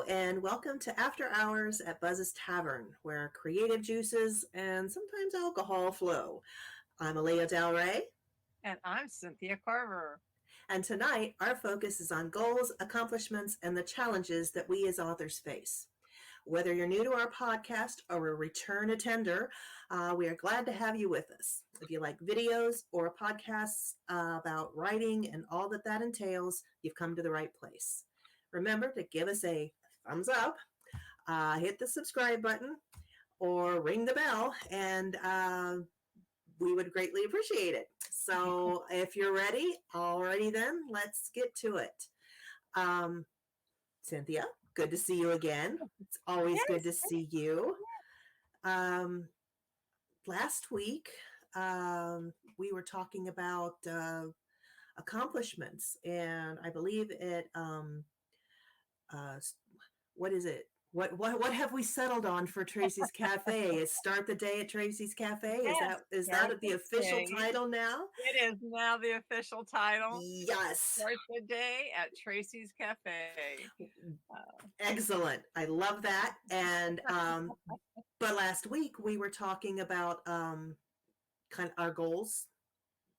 Hello, and welcome to After Hours at Buzz's Tavern, where creative juices and sometimes alcohol flow. I'm Aliya DalRae. And I'm Cynthia Carver. And tonight, our focus is on goals, accomplishments, and the challenges that we as authors face. Whether you're new to our podcast or a return attender, we are glad to have you with us. If you like videos or podcasts about writing and all that entails, you've come to the right place. Remember to give us a thumbs up, hit the subscribe button, or ring the bell, and we would greatly appreciate it. So if you're ready, alrighty then, let's get to it. Cynthia, good to see you again. It's always good to see you. Last week, we were talking about accomplishments, and I believe it, what is it? What have we settled on for Tracy's Cafe? Is start the day at Tracy's Cafe? Yes, Is that the official day. title now? It is now the official title. Yes. Start the day at Tracy's Cafe. Excellent. I love that. And but last week we were talking about kind of our goals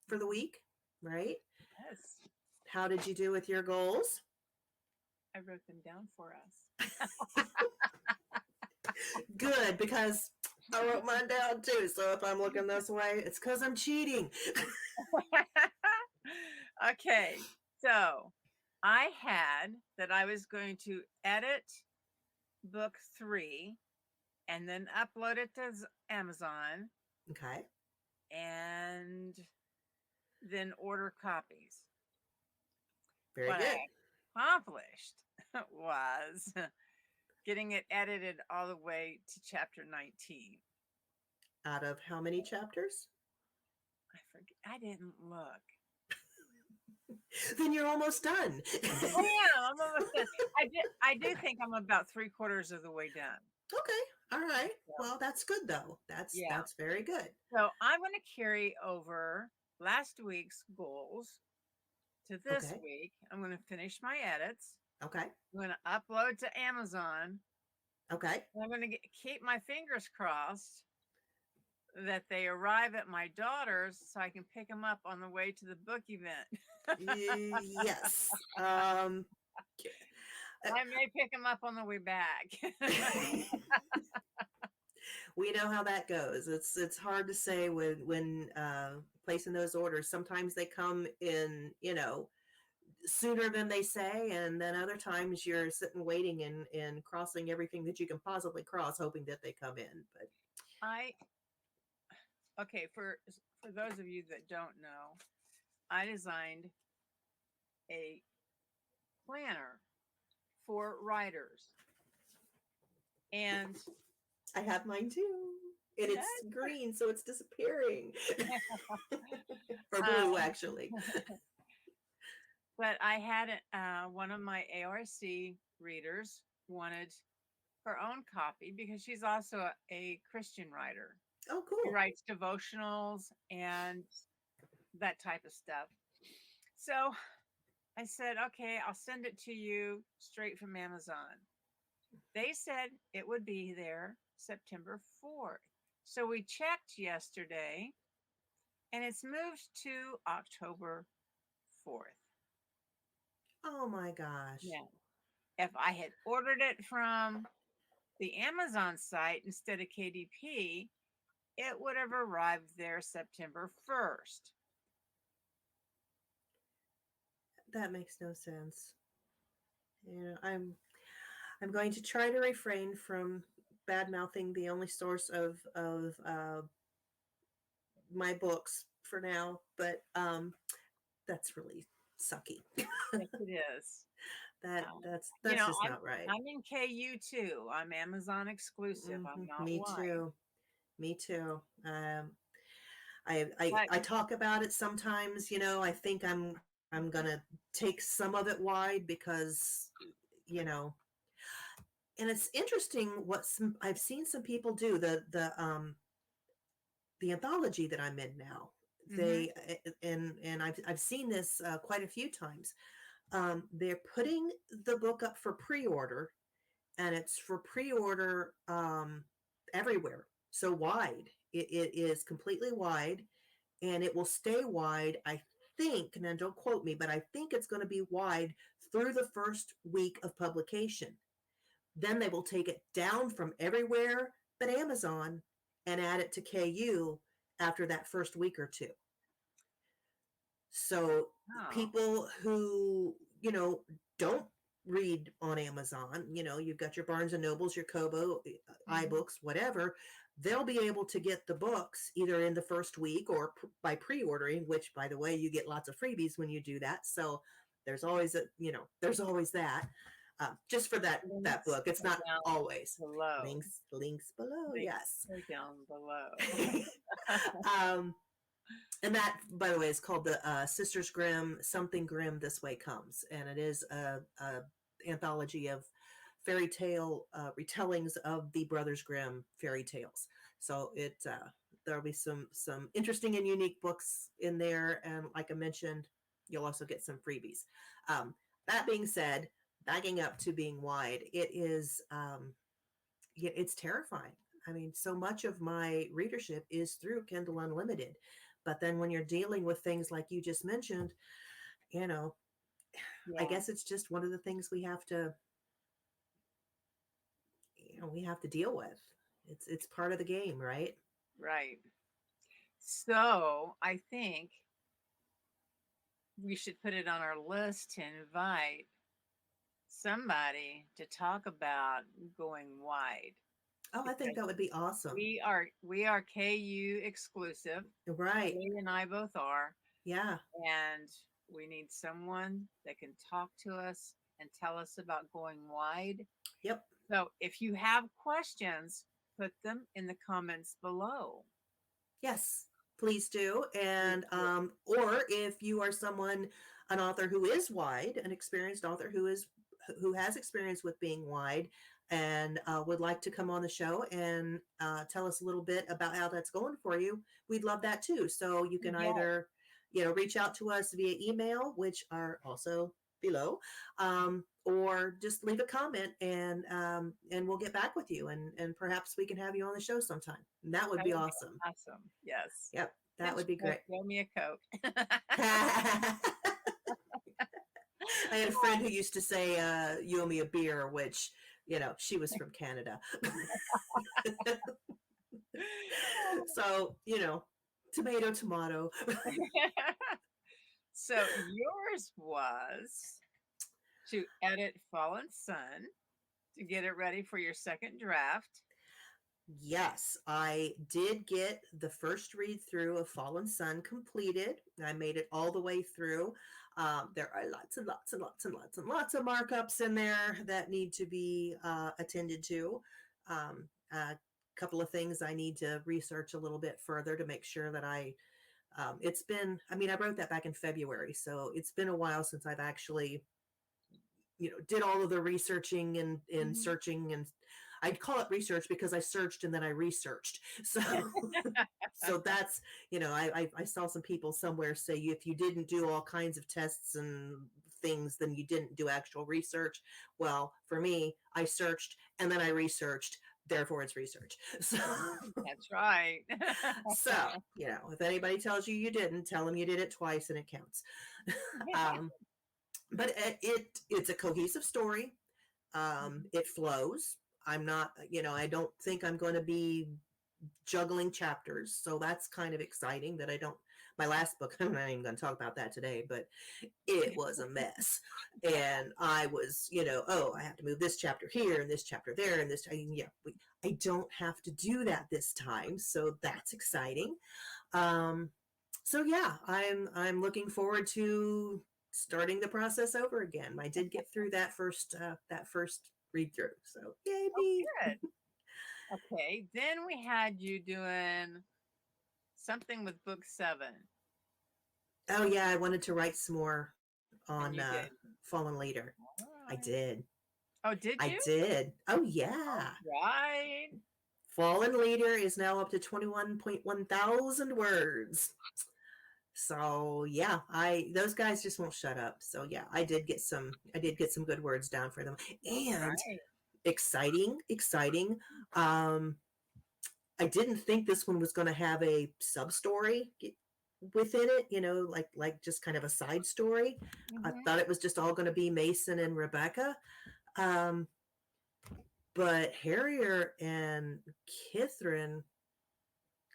for the week, right? Yes. How did you do with your goals? I wrote them down for us. Good, because I wrote mine down too. So if I'm looking this way, it's because I'm cheating. Okay, so I had that I was going to edit book 3 and then upload it to Amazon. Okay. And then order copies. Very what good. I accomplished was getting it edited all the way to chapter 19. Out of how many chapters? I forget. I didn't look. Then you're almost done. Oh yeah, I'm almost done. I do think I'm about 3/4 of the way done. Okay. All right. Yeah. Well, that's good though. That's very good. So I'm going to carry over last week's goals to this week. I'm going to finish my edits. Okay. I'm going to upload to Amazon. Okay. I'm going to keep my fingers crossed that they arrive at my daughter's so I can pick them up on the way to the book event. Yes. I may pick them up on the way back. We know how that goes. It's hard to say when placing those orders. Sometimes they come in, sooner than they say, and then other times you're sitting waiting and crossing everything that you can possibly cross, hoping that they come in. But okay, for those of you that don't know, I designed a planner for writers, and I have mine too. And it's green, so it's disappearing. Or blue, actually. But I had one of my ARC readers wanted her own copy because she's also a Christian writer. Oh, cool. She writes devotionals and that type of stuff. So I said, okay, I'll send it to you straight from Amazon. They said it would be there September 4th. So we checked yesterday and it's moved to October 4th. Oh my gosh. Yeah. If I had ordered it from the Amazon site instead of KDP, it would have arrived there September 1st. That makes no sense. I'm going to try to refrain from bad mouthing the only source of my books for now, but that's really sucky. Yes, it is. That's just not right. I'm in KU too. I'm Amazon exclusive. I'm not Me lying. too. Me too. I talk about it sometimes. I think I'm gonna take some of it wide because and it's interesting what I've seen some people do. The anthology that I'm in now. They and I've seen this quite a few times. They're putting the book up for pre-order, and it's for pre-order everywhere. So wide. It is completely wide, and it will stay wide. I think, and then don't quote me, but I think it's going to be wide through the first week of publication. Then they will take it down from everywhere but Amazon and add it to KU after that first week or two. So Oh. people who, don't read on Amazon, you've got your Barnes and Nobles, your Kobo, iBooks, whatever, they'll be able to get the books either in the first week or by pre-ordering, which, by the way, you get lots of freebies when you do that. So there's always there's always that. Just for that Links book. It's not down always. below. Links below, Links yes. are down below. And that, by the way, is called the Sisters Grimm, Something Grimm This Way Comes. And it is a anthology of fairy tale retellings of the Brothers Grimm fairy tales. So there'll be some interesting and unique books in there. And like I mentioned, you'll also get some freebies. That being said, backing up to being wide, it is, it's terrifying. I mean, so much of my readership is through Kindle Unlimited. But then when you're dealing with things like you just mentioned, Yeah. I guess it's just one of the things we have to, deal with. It's part of the game, right? Right. So I think we should put it on our list to invite somebody to talk about going wide. Oh, I think that would be awesome. We are KU exclusive. Right. Ray and I both are. Yeah. And we need someone that can talk to us and tell us about going wide. Yep. So if you have questions, put them in the comments below. Yes, please do. And or if you are an author who is wide, an experienced author who has experience with being wide, and would like to come on the show and tell us a little bit about how that's going for you, we'd love that too. So you can either, reach out to us via email, which are also below, or just leave a comment and we'll get back with you, and perhaps we can have you on the show sometime. And that would be awesome. Awesome. Yes. Yep. That would be great. Throw me a Coke. I had a friend who used to say, you owe me a beer, which, she was from Canada. So, tomato. So yours was to edit Fallen Sun to get it ready for your second draft. Yes, I did get the first read through of Fallen Sun completed. I made it all the way through. There are lots and lots and lots and lots and lots of markups in there that need to be attended to. A couple of things I need to research a little bit further to make sure that I wrote that back in February, so it's been a while since I've actually, did all of the researching and searching, and I'd call it research because I searched and then I researched. So, so that's, I saw some people somewhere say if you didn't do all kinds of tests and things, then you didn't do actual research. Well, for me, I searched and then I researched. Therefore, it's research. So that's right. So, if anybody tells you didn't, tell them you did it twice and it counts. But it's a cohesive story. It flows. I'm not, I don't think I'm going to be juggling chapters. So that's kind of exciting that my last book, I'm not even going to talk about that today, but it was a mess. And I was, I have to move this chapter here and this chapter there and this. I don't have to do that this time. So that's exciting. So yeah, I'm looking forward to starting the process over again. I did get through that first read through. So yay me. Good. Okay, then we had you doing something with book 7. Oh yeah, I wanted to write some more on Fallen Leader. Right. I did. Oh, did you? I did. Oh yeah. Right. Fallen Leader is now up to 21.1 thousand words. So yeah, those guys just won't shut up. So yeah, I did get some good words down for them. And exciting. I didn't think this one was going to have a sub story within it, like just kind of a side story. I thought it was just all going to be Mason and Rebecca. But Harrier and Catherine,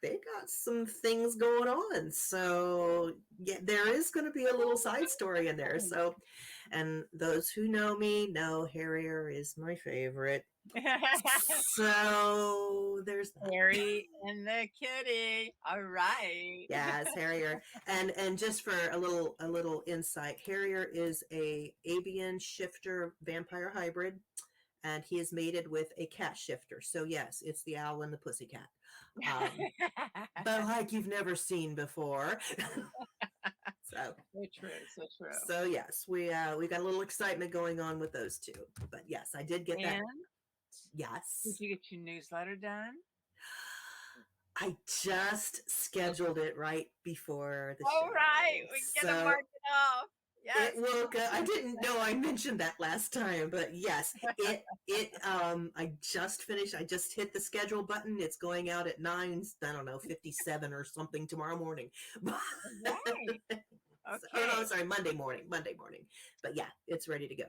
they got some things going on. So yeah, there is going to be a little side story in there. So, and those who know me know Harrier is my favorite. So there's Harry and the kitty. All right. Yes, Harrier. And just for a little insight, Harrier is a avian shifter vampire hybrid, and he is mated with a cat shifter. So yes, it's the owl and the pussycat. But like you've never seen before. So true. So yes, we got a little excitement going on with those two. But yes, I did get that. Yes. Did you get your newsletter done? I just scheduled it right before the show. All right, we get to mark it off. Yes. It will go. I didn't know I mentioned that last time, but yes, I just finished. I just hit the schedule button. It's going out at 9:57 or something tomorrow morning. Right. Okay. No, sorry, Monday morning. But yeah, it's ready to go.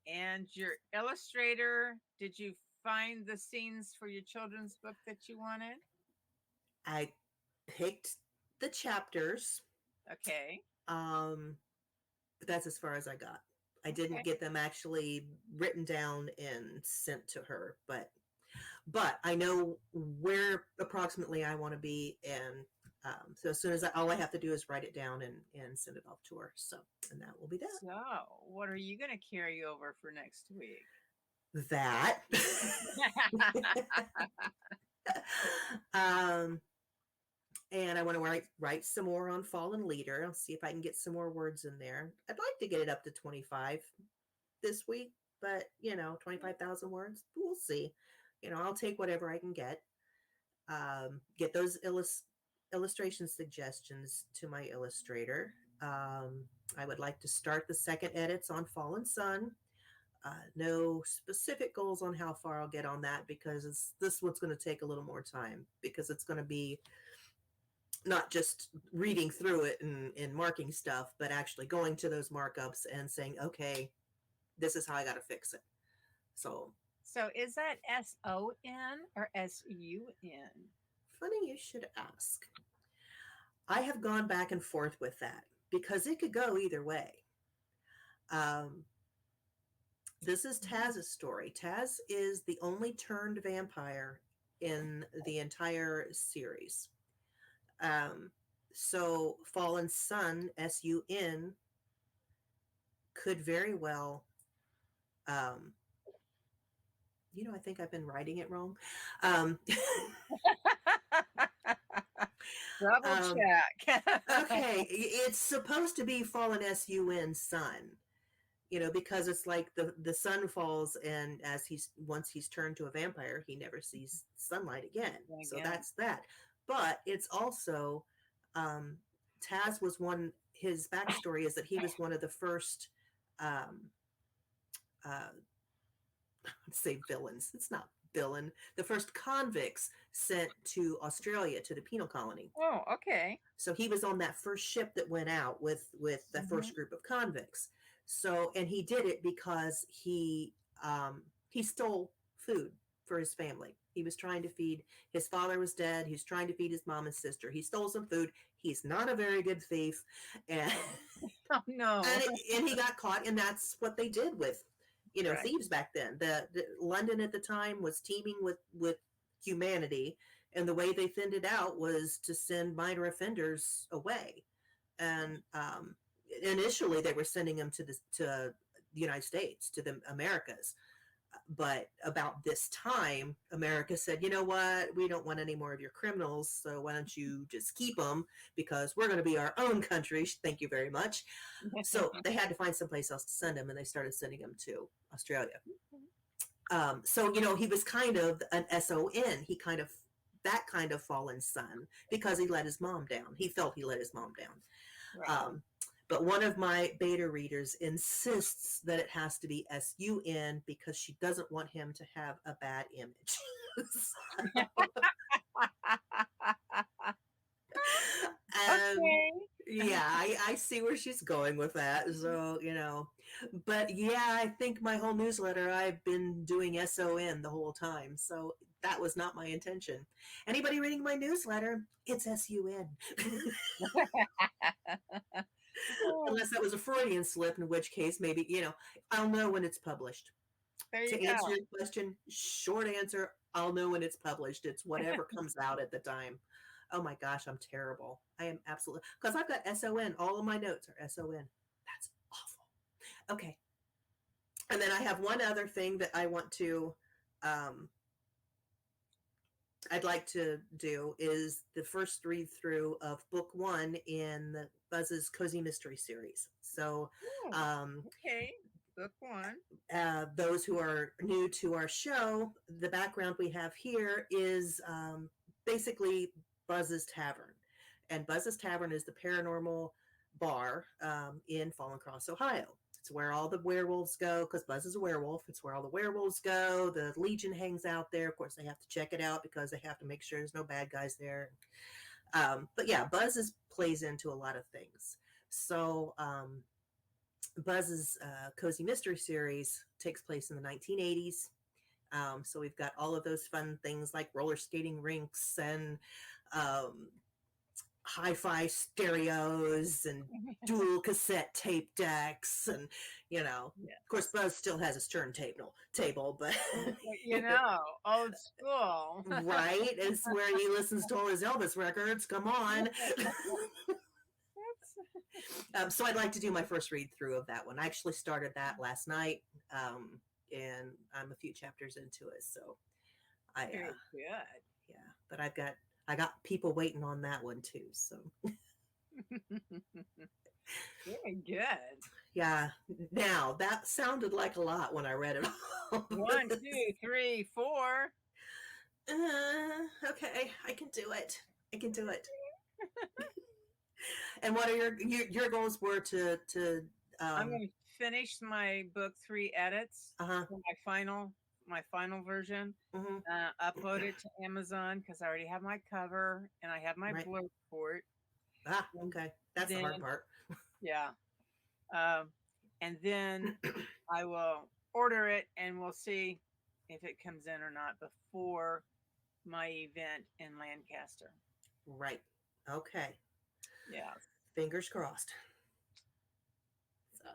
And your illustrator, did you find the scenes for your children's book that you wanted? I picked the chapters. Okay. But that's as far as I got. I didn't get them actually written down and sent to her, but I know where approximately I want to be, and so as soon as all I have to do is write it down and send it off to her. So, and that will be that. So, what are you going to carry over for next week? That. And I want to write some more on Fallen Leader. I'll see if I can get some more words in there. I'd like to get it up to 25 this week, but 25,000 words. We'll see. I'll take whatever I can get. Get those illustration suggestions to my illustrator. I would like to start the second edits on Fallen Sun. No specific goals on how far I'll get on that, because this one's going to take a little more time, because it's going to be not just reading through it and marking stuff, but actually going to those markups and saying, okay, this is how I got to fix it. So is that SON or SUN? Funny you should ask. I have gone back and forth with that because it could go either way. This is Taz's story. Taz is the only turned vampire in the entire series. So Fallen Sun, SUN, could very well, I think I've been writing it wrong. Double check. Okay, it's supposed to be Fallen SUN Sun, because it's like the sun falls, and once he's turned to a vampire, he never sees sunlight again. So that's that. But it's also, Taz was his backstory is that he was one of the first, say villains. It's not villain. The first convicts sent to Australia, to the penal colony. Oh, okay. So he was on that first ship that went out with the first group of convicts. So, and he did it because he stole food for his family. He was trying to feed, his father was dead. He was trying to feed his mom and sister. He stole some food. He's not a very good thief. And, oh, no. And he got caught, and that's what they did with, right. Thieves back then. The London at the time was teeming with humanity. And the way they thinned it out was to send minor offenders away. And initially they were sending them to the United States, to the Americas. But about this time, America said, you know what, we don't want any more of your criminals, so why don't you just keep them, because we're going to be our own country. Thank you very much. So they had to find someplace else to send them, and they started sending them to Australia. So, he was kind of an SON. He that kind of fallen son, because he let his mom down. He felt he let his mom down. Right. But one of my beta readers insists that it has to be SUN because she doesn't want him to have a bad image. So, and Okay. yeah, I see where she's going with that. So, but yeah, I think my whole newsletter, I've been doing SON the whole time. So that was not my intention. Anybody reading my newsletter, it's SUN. Oh, Unless that was a Freudian slip, in which case maybe, I'll know when it's published. there you To go. answer your question, short answer, I'll know when it's published. It's whatever comes out at the time. Oh my gosh, I'm terrible. I am absolutely, because I've got SON. All of my notes are SON. That's awful. Okay. And then I have one other thing that I want to, I'd like to do is the first read through of book 1 in the Buzz's Cozy Mystery series. So, Oh, okay. Book 1. those who are new to our show, the background we have here is basically Buzz's Tavern. And Buzz's Tavern is the paranormal bar in Fallen Cross, Ohio. It's where all the werewolves go because Buzz is a werewolf. It's where all the werewolves go. The Legion hangs out there. Of course, they have to check it out because they have to make sure there's no bad guys there. But yeah, Buzz plays into a lot of things. So Buzz's Cozy Mystery series takes place in the 1980s. So we've got all of those fun things like roller skating rinks and hi-fi stereos and dual cassette tape decks, and of course Buzz still has his turntable, but Old school. right, it's where he listens to all his Elvis records. Come on. So I'd like to do my first read through of that one. I actually started that last night, and I'm a few chapters into it. So Very good. yeah, but I got people waiting on that one too. So Very good. yeah. Now that sounded like a lot when I read it all. 1, 2, 3, 4. Okay, I can do it. I can do it. And what are your goals were to I'm going to finish my book 3 edits uh-huh. for my final version. Mm-hmm. Upload it to Amazon because I already have my cover and I have my Right. blurb for it. Okay. That's the hard part. Yeah. And then I will order it and we'll see if it comes in or not before my event in Lancaster. Right. Okay. Yeah. Fingers crossed. So,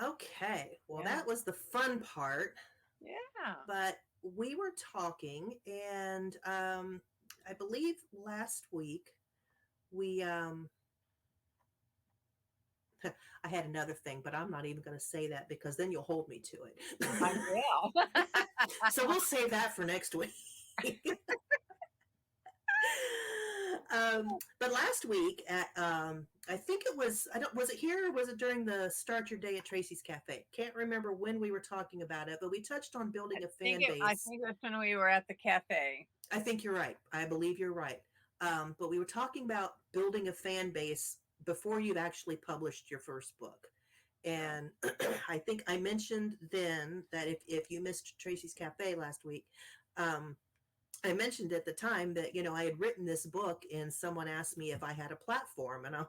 okay. Well, Yeah. that was the fun part. Yeah. But we were talking, and I believe last week we I had another thing, but I'm not even going to say that because then you'll hold me to it. I will. So we'll save that for next week. But last week at I think it was, was it here or was it during the Start Your Day at Tracy's Cafe? Can't remember when we were talking about it, but we touched on building a fan base. I think that's when we were at the cafe. I think you're right. I believe you're right. But we were talking about building a fan base before you've actually published your first book. And I think I mentioned then that if you missed Tracy's Cafe last week, I mentioned at the time that, I had written this book and someone asked me if I had a platform, and I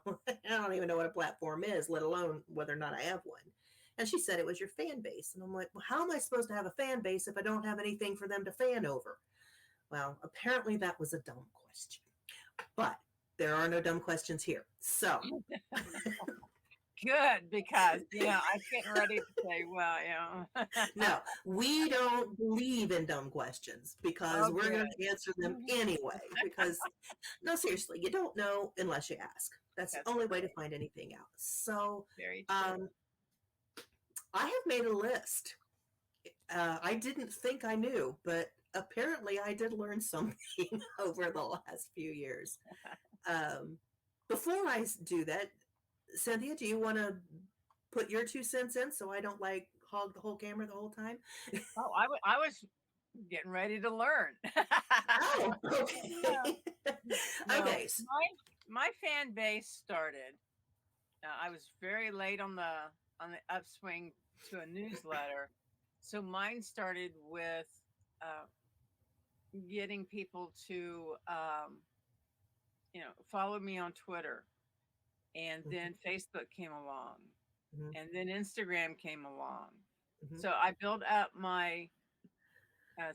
don't even know what a platform is, let alone whether or not I have one. And she said it was your fan base. And I'm like, well, how am I supposed to have a fan base if I don't have anything for them to fan over? Well, apparently that was a dumb question, but there are no dumb questions here. So good, because I'm getting ready to say, no, we don't believe in dumb questions because we're going to answer them anyway. Because no, seriously, you don't know unless you ask. That's the only way to find anything out. So very true. I have made a list. I didn't think I knew, but apparently I did learn something over the last few years. Before I do that, Cynthia, do you want to put your 2 cents in so I don't hog the whole camera the whole time? Oh, I was getting ready to learn. Oh, okay. No, Okay. My fan base started I was very late on the upswing to a newsletter, so mine started with uh, getting people to follow me on Twitter, and then Facebook came along, Mm-hmm. and then Instagram came along. Mm-hmm. So I built up my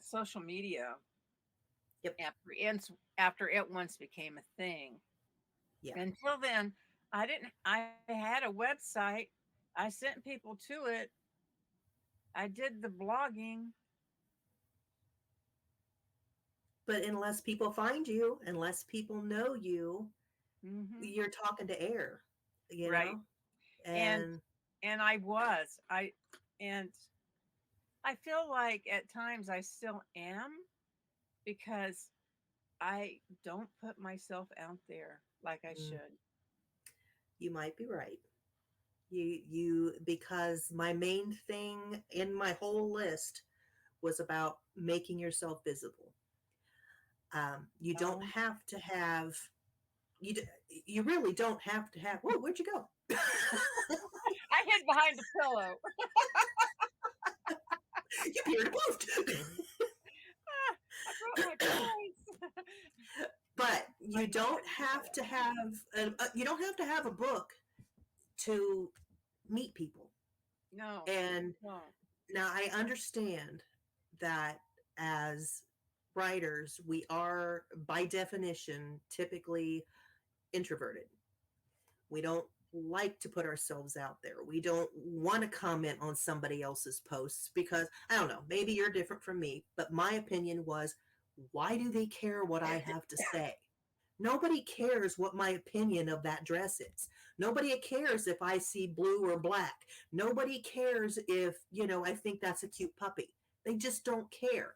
social media Yep. after it once became a thing. Yeah. Until then, I didn't. I had a website. I sent people to it. I did the blogging. But unless people find you, unless people know you, Hmm. you're talking to air, you Right. know? And And I was and I feel like at times I still am, because I don't put myself out there like I mm, should. you might be right. Because my main thing in my whole list was about making yourself visible. You don't Oh, have to have, you, you really don't have to have, whoa, where'd you go? I hid behind the pillow. You appeared to moved. I brought my toys. But you don't have to have, you don't have to have a book to meet people. No, And no. now I understand that as writers, we are by definition typically introverted. We don't like to put ourselves out there. We don't want to comment on somebody else's posts because I don't know, maybe you're different from me, but my opinion was, why do they care what I have to say? Nobody cares what my opinion of that dress is. Nobody cares if I see blue or black. Nobody cares if, I think that's a cute puppy. They just don't care.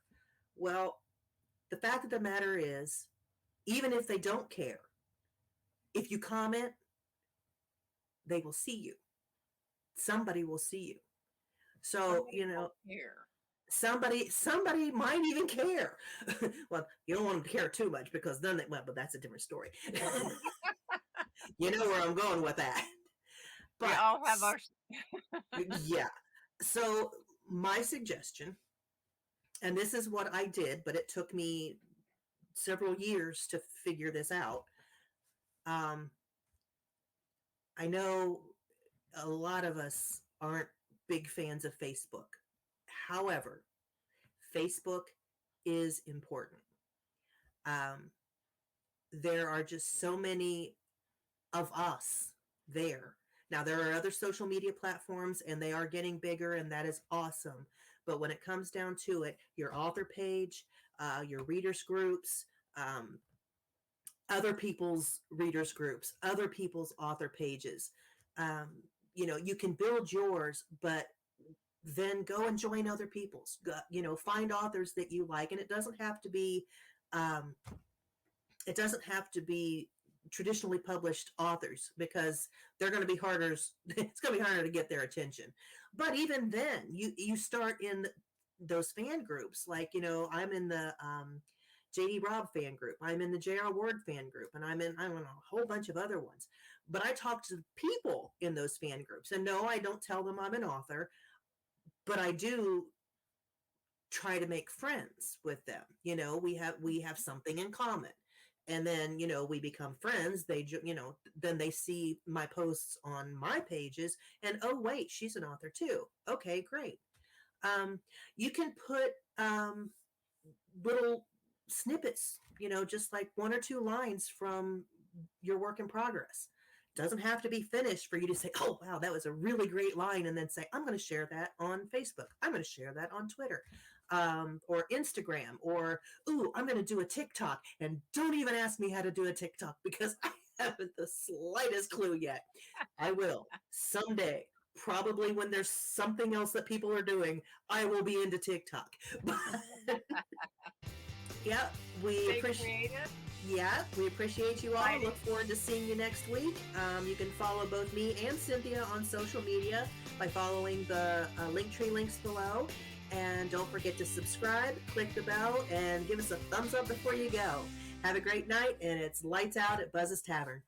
Well, the fact of the matter is, even if they don't care, if you comment, they will see you. Somebody will see you. So, Somebody will care. somebody might even care. Well, you don't want them to care too much because then but that's a different story. You know where I'm going with that. We But all have our. yeah. So my suggestion, and this is what I did, but it took me several years to figure this out. I know a lot of us aren't big fans of Facebook. However, Facebook is important. Um, there are just so many of us there. Now, there are other social media platforms and they are getting bigger, and that is awesome. But when it comes down to it, your author page, your readers groups, um, other people's readers groups, other people's author pages, you can build yours, but then go and join other people's. Find authors that you like, and um, it doesn't have to be traditionally published authors because they're going to be harder. It's going to be harder to get their attention. But even then, you start in those fan groups. Like, I'm in the JD Robb fan group. I'm in the JR Ward fan group, and I'm in a whole bunch of other ones. But I talk to people in those fan groups, and no, I don't tell them I'm an author, but I do try to make friends with them. We have something in common, and then we become friends. Then they see my posts on my pages, and oh wait, she's an author too. Okay, great. You can put little snippets, just like one or two lines from your work in progress. Doesn't have to be finished for you to say, oh, wow, that was a really great line. And then say, I'm going to share that on Facebook. I'm going to share that on Twitter or Instagram, or, ooh, I'm going to do a TikTok. And don't even ask me how to do a TikTok because I haven't the slightest clue yet. I will someday. Probably when there's something else that people are doing, I will be into TikTok. Yeah, Stay creative. Yeah, we appreciate you all. Exciting. Look forward to seeing you next week. You can follow both me and Cynthia on social media by following the Linktree links below. And don't forget to subscribe, click the bell, and give us a thumbs up before you go. Have a great night, and it's lights out at Buzz's Tavern.